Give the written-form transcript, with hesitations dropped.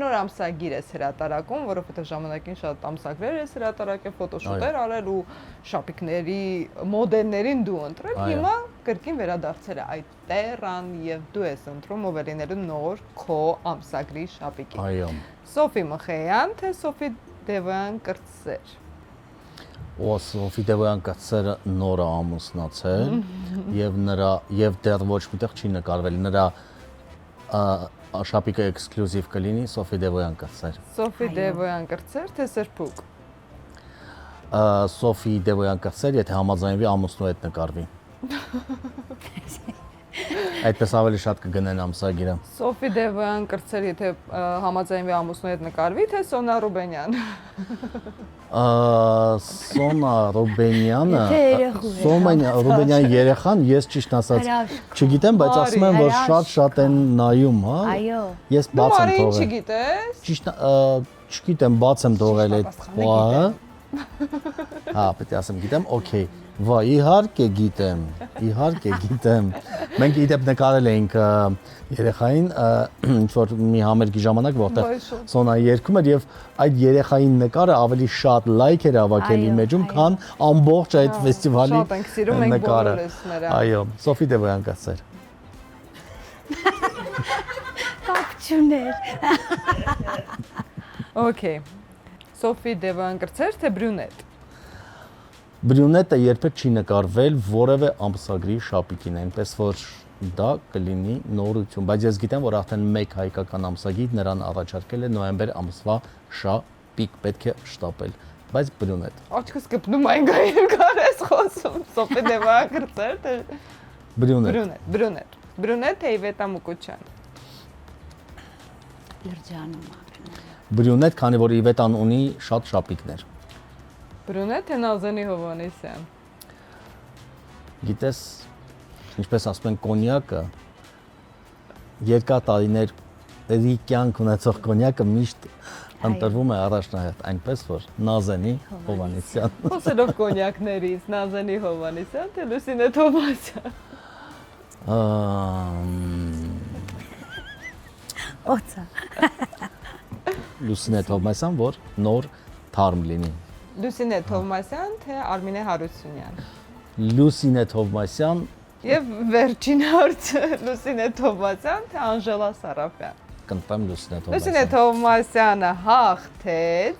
նոր ամսագիր ես հրատարակում, որովհետև ժամանակին շատ ամսագրեր ես հրատարակել, ֆոտոշուտեր արել ու շապիկների մոդելներին դու ընտրել, հիմա կրկին վերադարձել է այդ տերան եւ դու ես ընտրում ով է լինելու նոր քո ամսագրի շապիկին։ Այո։ Սոֆի Մխեյան, թե Սոֆի Դևոյան կրտսեր։ Ու Սոֆի Դևոյան կրտսերը նոր ամուսնացել եւ դեռ ոչ միտեղ չի նկարվել նրա շապիկը էքսկլյուզիվ կլինի Սոֆի Դևոյան կրտսեր։ Սոֆի Դևոյան կրտսեր, թե Սրբուկ։ Սոֆի Դևոյան կրտսեր, եթե համաձայնվի ամուսնու հետ նկարվի։ Այդպես ավելի շատ կգնեն ամսագիրը։ Սոֆի Դևոյան կրտսեր, եթե համաձայնվի ամուսնու հետ նկարվի, թե Սոնա Ռուբենյան։ Սոնա Ռուբենյանը, Սոնա Ռուբենյան երեխան, ես ճիշտ ասած չգիտեմ, բայց ասում են, որ շատ են նայում, հա։ Այո։ Ես բաց եմ Մարին թողել։ չգիտես։ Ճիշտ չգիտեմ, բաց եմ թողել այդ բանը։ Հա, պետք է ասեմ, գիտեմ, օքեյ։ Վա, իհարկե գիտեմ։ Մենք իդեպ նկարել էինք երեխային ինչ-որ մի համերգի ժամանակ, որտեղ Սոնայի երգում էր եւ այդ երեխային նկարը ավելի շատ լայք էր հավաքել իր մեջում, քան ամբողջ այդ ֆեստիվալի Շատ ենք սիրում, մենք բոլորս նրա։ Այո, Սոֆի Դևոյան կասեր։ Կապչուներ։ Okay։ Սոֆի Դևոյան կրտսեր, թե Բրյունետ։ Բրյունետը երբեք չի նկարվել որևէ ամսագրի շապիկին, այնպես որ դա կլինի նորություն, բայց ես գիտեմ, որ արդեն մեկ հայկական ամսագիր նրան առաջարկել է նոյեմբեր ամսվա շապիկ, պետք է շտապել, բայց Բրյունետ։ Աչքս կպնում այն գայր կարես խոսում, Սոֆի Դևոյան կրտսեր, թե Բրյունետ։ Բրյունետ, թե Իվետա Մուկուչյան։ Լրջանում է։ Բրյունետ, քանի որ Իվետան ունի շատ շապիկներ։ Բրյունետ, թե Նազանի Հովհաննիսյան։ Գիտես, ինչպես ասում են, կոնյակը երկար տարիներ կյանք ունեցող կոնյակը միշտ ընտրվում է առաջնահերթ, այնպես որ Նազանի Հովհաննիսյան։ Խոսելով կոնյակներից, Նազանի Հովհաննիսյան, թե Լուսինե Թովմասյան։ Օծա։ Լուսինե Թովմասյան, որ նոր թարմ լինի։ Լուսինե Թովմասյան, թե Արմինե Հարությունյան։ Լուսինե Թովմասյան Եվ վերջին հարցը Լուսինե Թովմասյան, թե Անժելա Սարապյան։ կընտրեմ Լուսինե Լուսինե Թովմասյան։ Թովմասյանը հաղթեց